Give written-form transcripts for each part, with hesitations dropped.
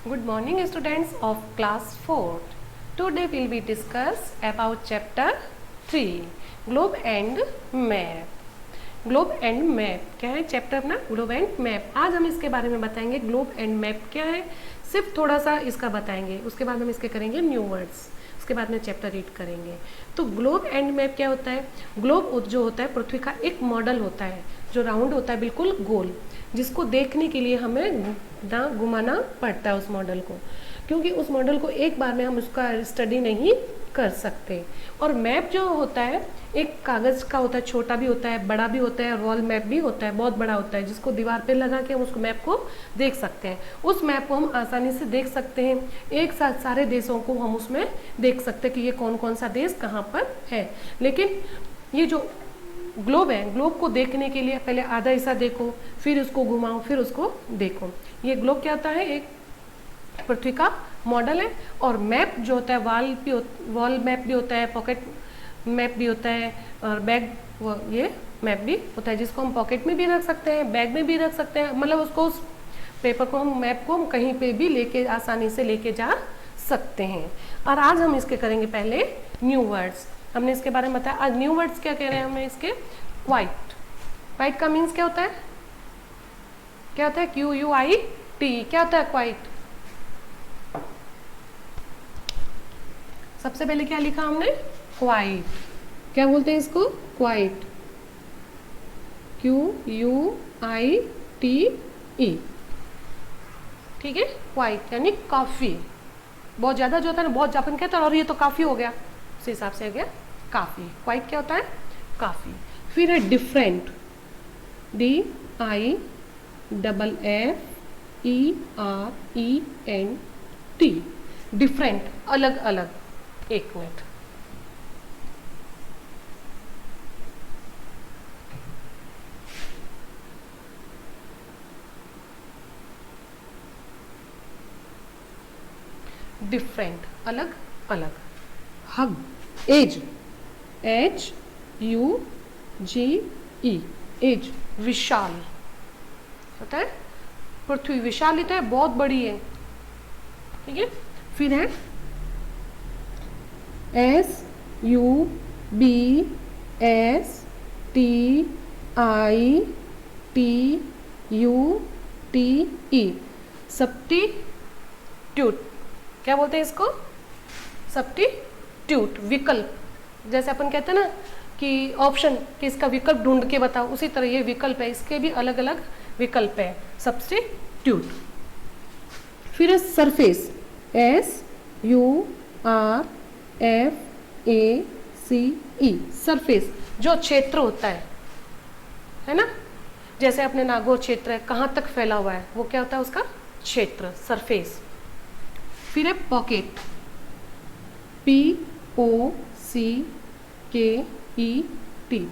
Good morning students of class 4. Today we will discuss about chapter 3 Globe and Map. Globe and map क्या है chapter अपना globe and map. आज हम इसके बारे में बताएंगे ग्लोब एंड मैप क्या है, सिर्फ थोड़ा सा इसका बताएंगे, उसके बाद हम इसके करेंगे न्यू वर्ड्स, उसके बाद में चैप्टर रीड करेंगे। तो ग्लोब एंड मैप क्या होता है? ग्लोब जो होता है पृथ्वी का एक मॉडल होता है जो राउंड होता है, बिल्कुल गोल, जिसको देखने के लिए हमें ना घुमाना पड़ता है उस मॉडल को, क्योंकि उस मॉडल को एक बार में हम उसका स्टडी नहीं कर सकते। और मैप जो होता है एक कागज़ का होता है, छोटा भी होता है, बड़ा भी होता है, वॉल मैप भी होता है, बहुत बड़ा होता है, जिसको दीवार पे लगा के हम उसको मैप को देख सकते हैं। उस मैप को हम आसानी से देख सकते हैं, एक साथ सारे देशों को हम उसमें देख सकते हैं कि ये कौन कौन सा देश कहाँ पर है। लेकिन ये जो ग्लोब है, ग्लोब को देखने के लिए पहले आधा हिस्सा देखो, फिर उसको घुमाओ, फिर उसको देखो। ये ग्लोब क्या होता है? एक पृथ्वी का मॉडल है। और मैप जो होता है वॉल मैप भी होता है, पॉकेट मैप भी होता है, और बैग ये मैप भी होता है, जिसको हम पॉकेट में भी रख सकते हैं, बैग में भी रख सकते हैं, मतलब उसको उस पेपर को हम मैप को हम कहीं पे भी लेके आसानी से लेके जा सकते हैं। और आज हम इसके करेंगे पहले न्यू वर्ड्स। हमने इसके बारे में बताया। आज न्यू वर्ड्स क्या कह रहे हैं हमें इसके? वाइट। वाइट का मीन्स क्या होता है? क्या होता है? QUIT। क्या होता है क्वाइट? सबसे पहले क्या लिखा हमने? क्वाइट। क्या बोलते हैं इसको? क्वाइट। QUITE। ठीक है, क्वाइट यानी काफी। बहुत ज्यादा जो होता है ना, बहुत जापन कहता है और ये तो काफी हो गया, उस हिसाब से हो गया काफी। क्वाइट क्या होता है? काफी। फिर है डिफरेंट। DIFFERENT। डिफरेंट, अलग अलग। एक मिनट, डिफरेंट, अलग अलग। हग, एज, HUGE, एज, विशाल होता है। पृथ्वी विशालित है, बहुत बड़ी है। ठीक है। फिर है SUBSTITUTE, सब्स्टिट्यूट। क्या बोलते हैं इसको? सब्स्टिट्यूट, विकल्प। जैसे अपन कहते हैं ना कि ऑप्शन, कि इसका विकल्प ढूंढ के बताओ, उसी तरह ये विकल्प है, इसके भी अलग अलग विकल्प है, सब्स्टिट्यूट। फिर है सरफेस, SURFACE, सरफेस, जो क्षेत्र होता है ना। जैसे अपने नागौर क्षेत्र है, कहाँ तक फैला हुआ है, वो क्या होता है? उसका क्षेत्र, सरफेस। फिर है पॉकेट, POCKET,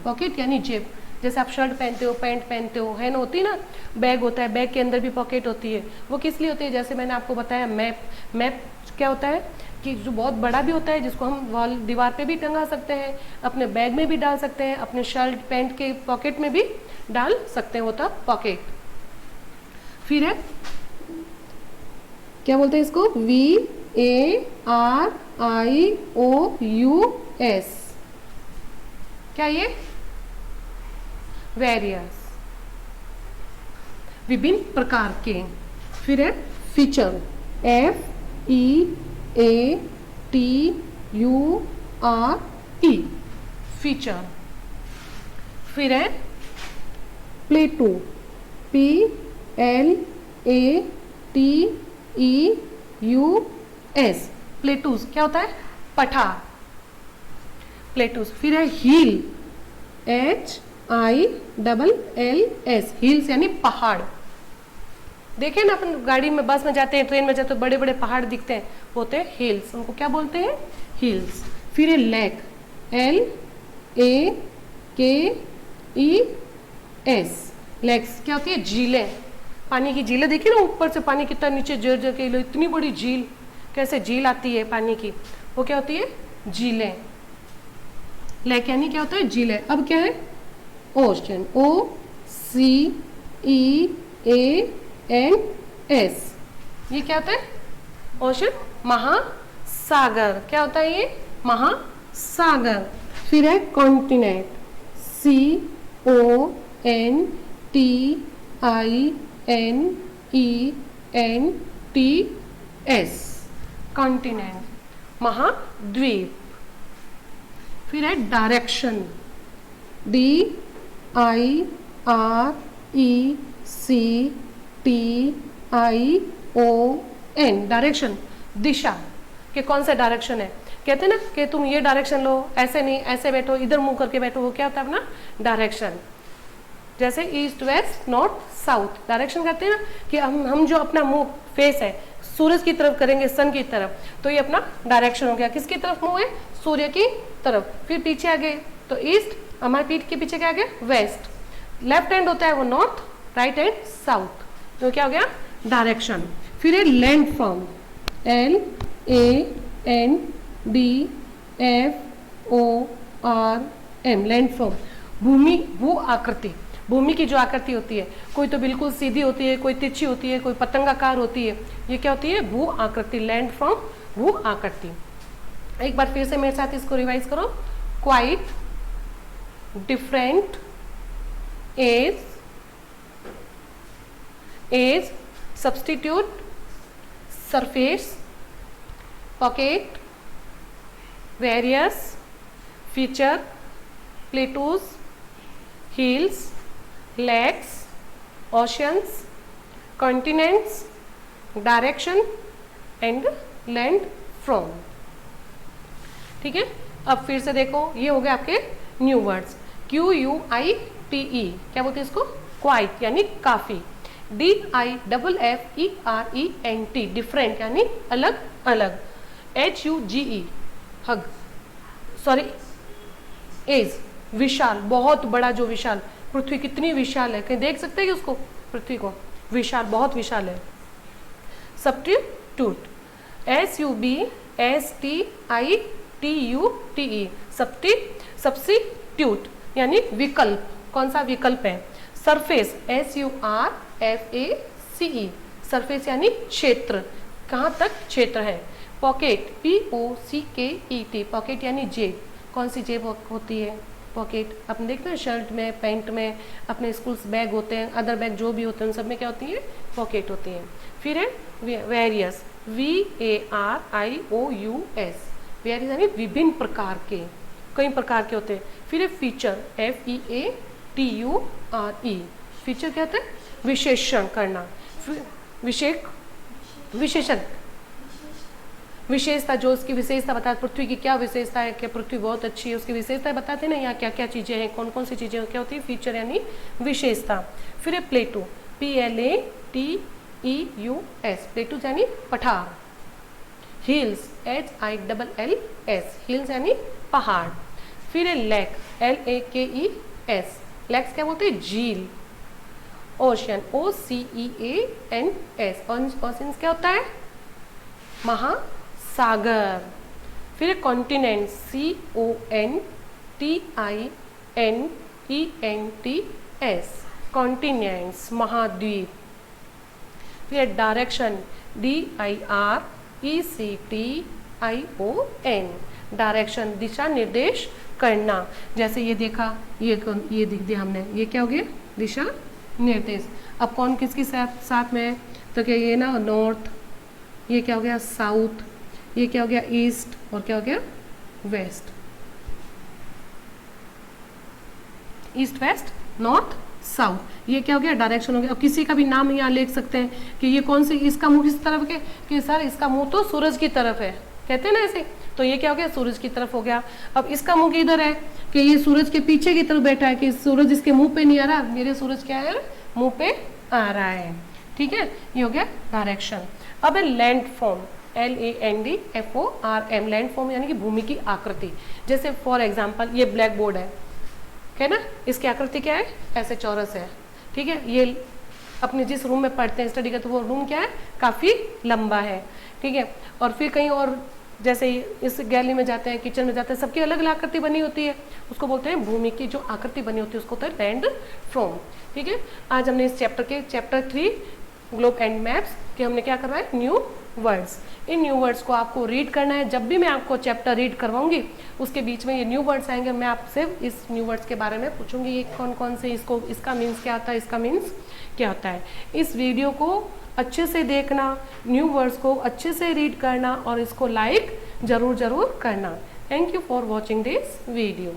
पॉकेट यानी जेब। जैसे आप शर्ट पहनते हो, पैंट पहनते हो, है ना, होती ना, बैग होता है, बैग के अंदर भी पॉकेट होती है। वो किस लिए होती है? जैसे मैंने आपको बताया मैप। मैप क्या होता है कि जो बहुत बड़ा भी होता है, जिसको हम वॉल दीवार पे भी टंगा सकते हैं, अपने बैग में भी डाल सकते हैं, अपने शर्ट पैंट के पॉकेट में भी डाल सकते हैं, होता पॉकेट। फिर है क्या बोलते हैं इसको? VARIOUS, क्या ये? वेरियस, विभिन्न प्रकार के। फिर है फीचर, FEATURE, फीचर। फिर है प्लेटो, PLATEUS, प्लेटूस। क्या होता है? पठार, प्लेटूस। फिर है हील, HILLS, हिल्स यानी पहाड़। देखे ना अपन गाड़ी में, बस में जाते हैं, ट्रेन में जाते हैं, बड़े बड़े पहाड़ दिखते हैं, होते हैं हिल्स, उनको क्या बोलते हैं? हिल्स। फिर है लेक, LAKES, लेक्स। क्या होती है? झीलें, पानी की झीलें। देखिए ना ऊपर से पानी कितना नीचे जर जर के, इतनी बड़ी झील, कैसे झील आती है पानी की, वो क्या होती है? झीलें। लेक यानी क्या होता है? झीलें। अब क्या है? ओशन, OCEANS, ये क्या होता है? ओशन महासागर, क्या होता है ये? महासागर। फिर है कॉन्टिनेंट, CONTINENTS, कॉन्टिनेंट, महाद्वीप। फिर है डायरेक्शन, DIRECTION, डायरेक्शन, दिशा कि कौन सा डायरेक्शन है। कहते हैं ना कि तुम ये डायरेक्शन लो, ऐसे नहीं, ऐसे बैठो, इधर मुंह करके बैठो, वो क्या होता है अपना डायरेक्शन। जैसे east west north south, direction कहते हैं ना कि हम जो अपना मुंह फेस है सूरज की तरफ करेंगे, सन की तरफ, तो ये अपना डायरेक्शन हो गया। किसकी तरफ मुंह है? सूर्य की तरफ। फिर पीछे आ गए तो ईस्ट, हमारे पीठ के पीछे क्या आ गया? वेस्ट। लेफ्ट हैंड होता है वो नॉर्थ, राइट हैंड साउथ, तो क्या हो गया? डायरेक्शन। फिर है land form, LANDFORM, land form, भूमि, भू आकृति। भूमि की जो आकृति होती है, कोई तो बिल्कुल सीधी होती है, कोई तिरछी होती है, कोई पतंगाकार होती है, ये क्या होती है? भू आकृति, लैंड फॉर्म, भू आकृति। एक बार फिर से मेरे साथ इसको रिवाइज करो। Quite, different, edge, substitute, surface, pocket, various, feature, plateaus, hills, lakes, oceans, continents, direction and land from. ठीक है, अब फिर से देखो, ये हो गए आपके न्यू वर्ड्स। QUITE, क्या बोलते हैं इसको? क्वाइट यानी काफी। DIFFERENT, डिफरेंट यानी अलग अलग। HUGE, हग, सॉरी एज, विशाल, बहुत बड़ा, जो विशाल, पृथ्वी कितनी विशाल है, कहीं देख सकते हैं उसको, पृथ्वी को, विशाल, बहुत विशाल है। सब्स्टिट्यूट, SUBSTITUTE, सब्स्टिट्यूट यानी विकल्प, कौन सा विकल्प है। सरफेस, SURFACE, सरफेस यानी क्षेत्र, कहाँ तक क्षेत्र है। पॉकेट, POCKET, पॉकेट यानी जेब, कौन सी जेब होती है? पॉकेट, अपने देखते हैं शर्ट में, पैंट में, अपने स्कूल्स बैग होते हैं, अदर बैग जो भी होते हैं, उन सब में क्या होती है? पॉकेट होती है। फिर है वेरियस, VARIOUS, वेरियस यानी विभिन्न प्रकार के, कई प्रकार के होते हैं। फिर है फीचर, FEATURE, फीचर क्या होता है? विशेषण करना, विशेषण, विशेषता, जो उसकी विशेषता बता, पृथ्वी की क्या विशेषता है, क्या पृथ्वी बहुत अच्छी है, उसकी विशेषता बताते हैं ना, यहाँ क्या क्या चीज़ें हैं, कौन कौन सी चीज़ें क्या होती है? फीचर यानी विशेषता। फिर है प्लेटू, PLATEUS, प्लेटू यानी पठार। हिल्स, HILLS, हिल्स यानी पहाड़। फिर है लेक, LAKES, लेक्स क्या बोलते हैं? झील। ओशन, OCEANS, ओशंस क्या होता है? महासागर। फिर कॉन्टिनेंट, CONTINENTS, कॉन्टिनेंट्स, महाद्वीप। फिर डायरेक्शन, DIRECTION, डायरेक्शन, दिशा निर्देश करना। जैसे ये देखा, ये दिख दिया हमने, ये क्या हो गया? दिशा निर्देश। अब कौन किसकी साथ में है? तो क्या ये ना नॉर्थ, ये क्या हो गया? साउथ, ये क्या हो गया? ईस्ट, और क्या हो गया? West. East west north south, ये क्या हो गया? डायरेक्शन हो गया। अब किसी का भी नाम यहाँ लिख सकते हैं कि ये कौन सी, इसका मुंह किस तरफ है, कि सर इसका मुंह तो सूरज की तरफ है, कहते हैं ना ऐसे, तो ये क्या हो गया? सूरज की तरफ हो गया। अब इसका मुंह किधर है, कि ये सूरज के पीछे की तरफ बैठा है, कि सूरज इसके मुंह पे नहीं आ रहा, मेरे सूरज क्या है? मुंह पे आ रहा है। ठीक है, ये हो गया डायरेक्शन। अब है land form, LANDFORM, land form यानी कि भूमि की आकृति। जैसे फॉर एग्जाम्पल ये ब्लैक बोर्ड है ना, इसकी आकृति क्या है? ऐसे चौरस है। ठीक है, ये अपने जिस रूम में पढ़ते हैं, स्टडी करते हैं, वो रूम क्या है? काफ़ी लंबा है। ठीक है, और फिर कहीं और जैसे इस गैलरी में जाते हैं, किचन में जाते हैं, सबकी अलग अलग आकृति बनी होती है, उसको बोलते हैं भूमि की जो आकृति बनी होती है, उसको होता है लैंड फॉर्म। ठीक है, आज हमने इस चैप्टर 3 ग्लोब एंड मैप्स कि हमने क्या करना है, न्यू वर्ड्स। इन न्यू वर्ड्स को आपको रीड करना है। जब भी मैं आपको चैप्टर रीड करवाऊंगी उसके बीच में ये न्यू वर्ड्स आएंगे, मैं आपसे इस न्यू वर्ड्स के बारे में पूछूंगी, ये कौन कौन से, इसको इसका मीन्स क्या होता है, इसका मीन्स क्या होता है। इस वीडियो को अच्छे से देखना, न्यू वर्ड्स को अच्छे से रीड करना और इसको लाइक जरूर करना। Thank you for watching this video.